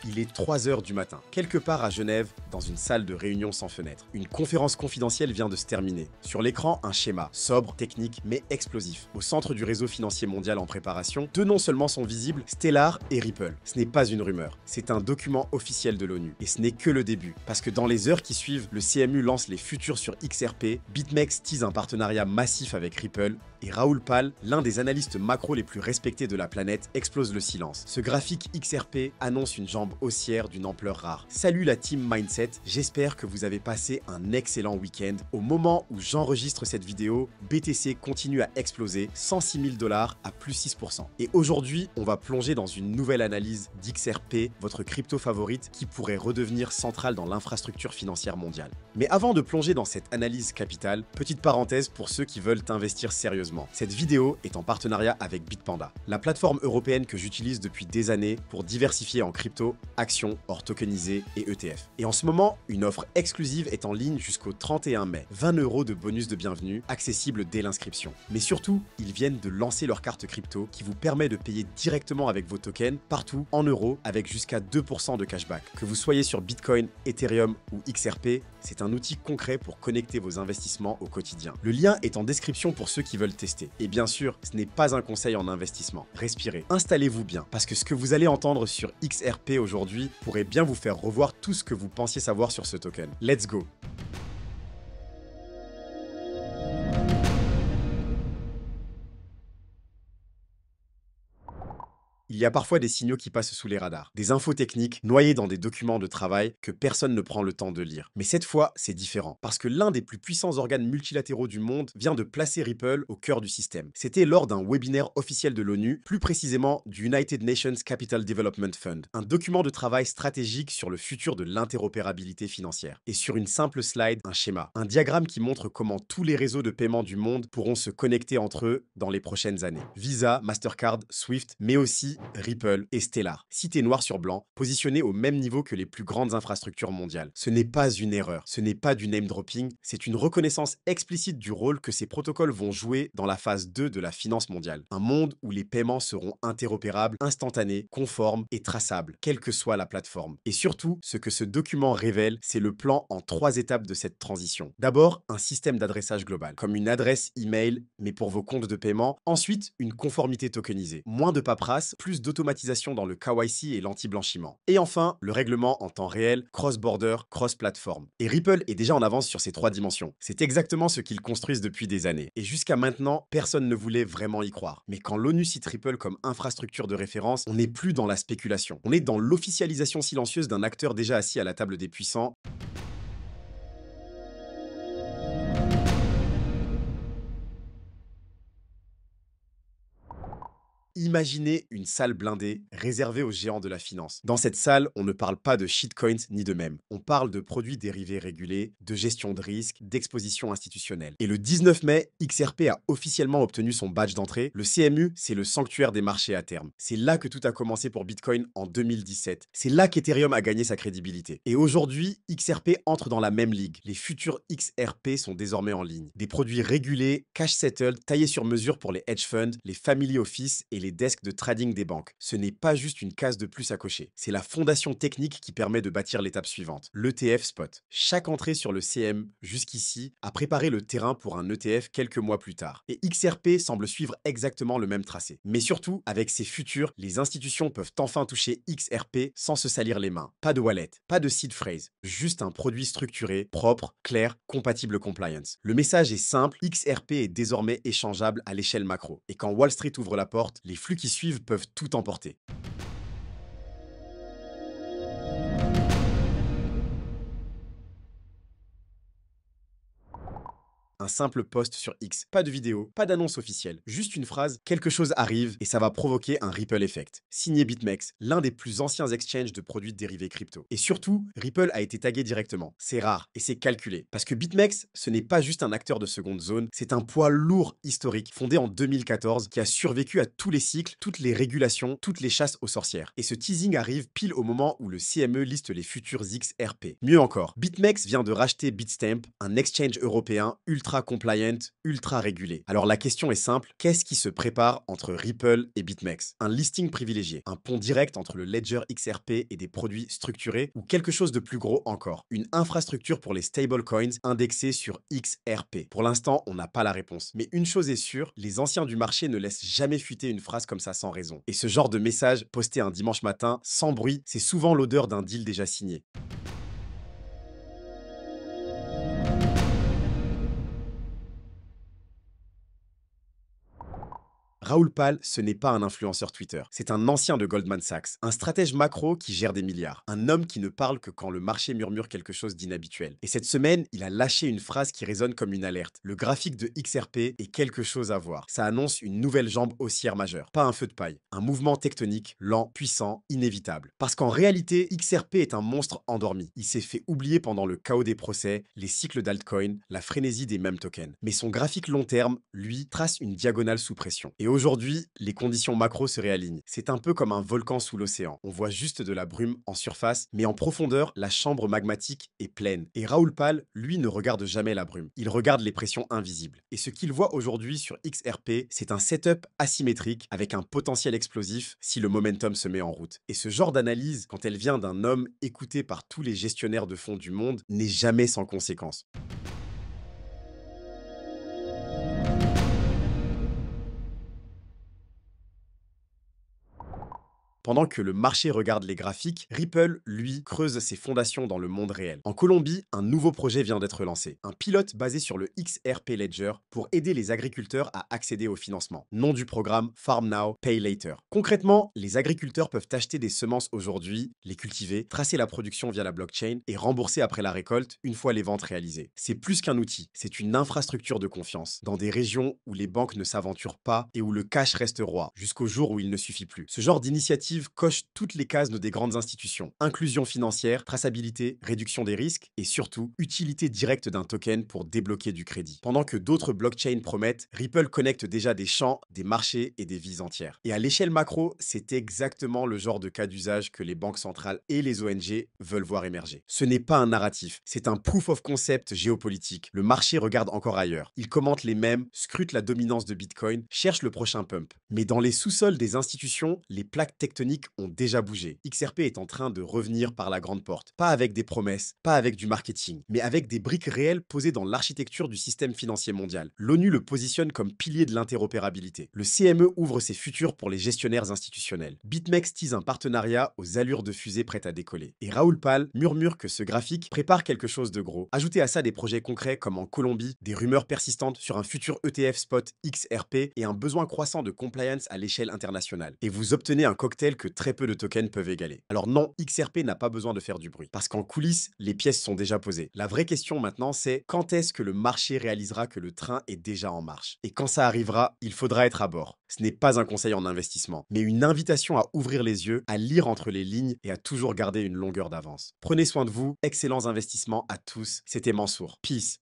Il est 3 heures du matin, quelque part à Genève, dans une salle de réunion sans fenêtre. Une conférence confidentielle vient de se terminer. Sur l'écran, un schéma, sobre, technique, mais explosif. Au centre du réseau financier mondial en préparation, deux noms seulement sont visibles, Stellar et Ripple. Ce n'est pas une rumeur, c'est un document officiel de l'ONU. Et ce n'est que le début, parce que dans les heures qui suivent, le CMU lance les futurs sur XRP, BitMEX tease un partenariat massif avec Ripple, et Raoul Pal, l'un des analystes macro les plus respectés de la planète, explose le silence. Ce graphique XRP annonce une jambe haussière d'une ampleur rare. Salut la team Mindset, j'espère que vous avez passé un excellent week-end. Au moment où j'enregistre cette vidéo, BTC continue à exploser, 106 000 $ à plus 6%. Et aujourd'hui, on va plonger dans une nouvelle analyse d'XRP, votre crypto favorite, qui pourrait redevenir centrale dans l'infrastructure financière mondiale. Mais avant de plonger dans cette analyse capitale, petite parenthèse pour ceux qui veulent investir sérieusement. Cette vidéo est en partenariat avec Bitpanda, la plateforme européenne que j'utilise depuis des années pour diversifier en crypto, actions, or tokenisés et ETF. Et en ce moment, une offre exclusive est en ligne jusqu'au 31 mai. 20 € de bonus de bienvenue, accessible dès l'inscription. Mais surtout, ils viennent de lancer leur carte crypto qui vous permet de payer directement avec vos tokens partout en euros avec jusqu'à 2% de cashback. Que vous soyez sur Bitcoin, Ethereum ou XRP, c'est un outil concret pour connecter vos investissements au quotidien. Le lien est en description pour ceux qui veulent tester. Et bien sûr, ce n'est pas un conseil en investissement. Respirez, installez-vous bien, parce que ce que vous allez entendre sur XRP aujourd'hui pourrait bien vous faire revoir tout ce que vous pensiez savoir sur ce token. Let's go! Il y a parfois des signaux qui passent sous les radars, des infos techniques noyées dans des documents de travail que personne ne prend le temps de lire. Mais cette fois, c'est différent, parce que l'un des plus puissants organes multilatéraux du monde vient de placer Ripple au cœur du système. C'était lors d'un webinaire officiel de l'ONU, plus précisément du United Nations Capital Development Fund, un document de travail stratégique sur le futur de l'interopérabilité financière. Et sur une simple slide, un schéma, un diagramme qui montre comment tous les réseaux de paiement du monde pourront se connecter entre eux dans les prochaines années. Visa, Mastercard, Swift, mais aussi Ripple et Stellar, cités noir sur blanc, positionnés au même niveau que les plus grandes infrastructures mondiales. Ce n'est pas une erreur, ce n'est pas du name dropping, c'est une reconnaissance explicite du rôle que ces protocoles vont jouer dans la phase 2 de la finance mondiale. Un monde où les paiements seront interopérables, instantanés, conformes et traçables, quelle que soit la plateforme. Et surtout, ce que ce document révèle, c'est le plan en 3 étapes de cette transition. D'abord, un système d'adressage global, comme une adresse email, mais pour vos comptes de paiement. Ensuite, une conformité tokenisée. Moins de paperasse, plus d'automatisation dans le KYC et l'anti-blanchiment. Et enfin, le règlement en temps réel, cross-border, cross-platform. Et Ripple est déjà en avance sur ces 3 dimensions. C'est exactement ce qu'ils construisent depuis des années. Et jusqu'à maintenant, personne ne voulait vraiment y croire. Mais quand l'ONU cite Ripple comme infrastructure de référence, on n'est plus dans la spéculation. On est dans l'officialisation silencieuse d'un acteur déjà assis à la table des puissants. Imaginez une salle blindée réservée aux géants de la finance. Dans cette salle, on ne parle pas de shitcoins ni de mèmes. On parle de produits dérivés régulés, de gestion de risque, d'exposition institutionnelle. Et le 19 mai, XRP a officiellement obtenu son badge d'entrée. Le CMU, c'est le sanctuaire des marchés à terme. C'est là que tout a commencé pour Bitcoin en 2017. C'est là qu'Ethereum a gagné sa crédibilité. Et aujourd'hui, XRP entre dans la même ligue. Les futurs XRP sont désormais en ligne. Des produits régulés, cash settled, taillés sur mesure pour les hedge funds, les family office et les desks de trading des banques. Ce n'est pas juste une case de plus à cocher, c'est la fondation technique qui permet de bâtir l'étape suivante, l'ETF Spot. Chaque entrée sur le CM jusqu'ici a préparé le terrain pour un ETF quelques mois plus tard. Et XRP semble suivre exactement le même tracé. Mais surtout, avec ces futurs, les institutions peuvent enfin toucher XRP sans se salir les mains. Pas de wallet, pas de seed phrase, juste un produit structuré, propre, clair, compatible compliance. Le message est simple, XRP est désormais échangeable à l'échelle macro. Et quand Wall Street ouvre la porte, les flux qui suivent peuvent tout emporter. Un simple post sur X. Pas de vidéo, pas d'annonce officielle, juste une phrase, quelque chose arrive et ça va provoquer un ripple effect. Signé BitMEX, l'un des plus anciens exchanges de produits dérivés crypto. Et surtout, Ripple a été tagué directement. C'est rare et c'est calculé. Parce que BitMEX, ce n'est pas juste un acteur de seconde zone, c'est un poids lourd historique, fondé en 2014, qui a survécu à tous les cycles, toutes les régulations, toutes les chasses aux sorcières. Et ce teasing arrive pile au moment où le CME liste les futurs XRP. Mieux encore, BitMEX vient de racheter Bitstamp, un exchange européen ultra ultra compliant, ultra régulé. Alors la question est simple, qu'est-ce qui se prépare entre Ripple et BitMEX? Un listing privilégié, un pont direct entre le ledger XRP et des produits structurés, ou quelque chose de plus gros encore, une infrastructure pour les stablecoins indexée sur XRP? Pour l'instant, on n'a pas la réponse. Mais une chose est sûre, les anciens du marché ne laissent jamais fuiter une phrase comme ça sans raison. Et ce genre de message, posté un dimanche matin, sans bruit, c'est souvent l'odeur d'un deal déjà signé. Raoul Pal, ce n'est pas un influenceur Twitter. C'est un ancien de Goldman Sachs, un stratège macro qui gère des milliards. Un homme qui ne parle que quand le marché murmure quelque chose d'inhabituel. Et cette semaine, il a lâché une phrase qui résonne comme une alerte. Le graphique de XRP est quelque chose à voir. Ça annonce une nouvelle jambe haussière majeure. Pas un feu de paille. Un mouvement tectonique, lent, puissant, inévitable. Parce qu'en réalité, XRP est un monstre endormi. Il s'est fait oublier pendant le chaos des procès, les cycles d'altcoin, la frénésie des mêmes tokens. Mais son graphique long terme, lui, trace une diagonale sous pression. Et aujourd'hui, les conditions macro se réalignent. C'est un peu comme un volcan sous l'océan. On voit juste de la brume en surface, mais en profondeur, la chambre magmatique est pleine. Et Raoul Pal, lui, ne regarde jamais la brume. Il regarde les pressions invisibles. Et ce qu'il voit aujourd'hui sur XRP, c'est un setup asymétrique avec un potentiel explosif si le momentum se met en route. Et ce genre d'analyse, quand elle vient d'un homme écouté par tous les gestionnaires de fonds du monde, n'est jamais sans conséquence. Pendant que le marché regarde les graphiques, Ripple, lui, creuse ses fondations dans le monde réel. En Colombie, un nouveau projet vient d'être lancé. Un pilote basé sur le XRP Ledger pour aider les agriculteurs à accéder au financement. Nom du programme Farm Now, Pay Later. Concrètement, les agriculteurs peuvent acheter des semences aujourd'hui, les cultiver, tracer la production via la blockchain et rembourser après la récolte une fois les ventes réalisées. C'est plus qu'un outil, c'est une infrastructure de confiance. Dans des régions où les banques ne s'aventurent pas et où le cash reste roi, jusqu'au jour où il ne suffit plus. Ce genre d'initiative coche toutes les cases des grandes institutions. Inclusion financière, traçabilité, réduction des risques et surtout, utilité directe d'un token pour débloquer du crédit. Pendant que d'autres blockchains promettent, Ripple connecte déjà des champs, des marchés et des vies entières. Et à l'échelle macro, c'est exactement le genre de cas d'usage que les banques centrales et les ONG veulent voir émerger. Ce n'est pas un narratif, c'est un proof of concept géopolitique. Le marché regarde encore ailleurs. Il commente les mèmes, scrute la dominance de Bitcoin, cherche le prochain pump. Mais dans les sous-sols des institutions, les plaques tectoniques ont déjà bougé. XRP est en train de revenir par la grande porte. Pas avec des promesses, pas avec du marketing, mais avec des briques réelles posées dans l'architecture du système financier mondial. L'ONU le positionne comme pilier de l'interopérabilité. Le CME ouvre ses futurs pour les gestionnaires institutionnels. BitMEX tease un partenariat aux allures de fusée prêtes à décoller. Et Raoul Pal murmure que ce graphique prépare quelque chose de gros. Ajoutez à ça des projets concrets comme en Colombie, des rumeurs persistantes sur un futur ETF spot XRP et un besoin croissant de compliance à l'échelle internationale. Et vous obtenez un cocktail que très peu de tokens peuvent égaler. Alors non, XRP n'a pas besoin de faire du bruit, parce qu'en coulisses, les pièces sont déjà posées. La vraie question maintenant, c'est quand est-ce que le marché réalisera que le train est déjà en marche? Et quand ça arrivera, il faudra être à bord. Ce n'est pas un conseil en investissement, mais une invitation à ouvrir les yeux, à lire entre les lignes et à toujours garder une longueur d'avance. Prenez soin de vous, excellents investissements à tous, c'était Mansour. Peace.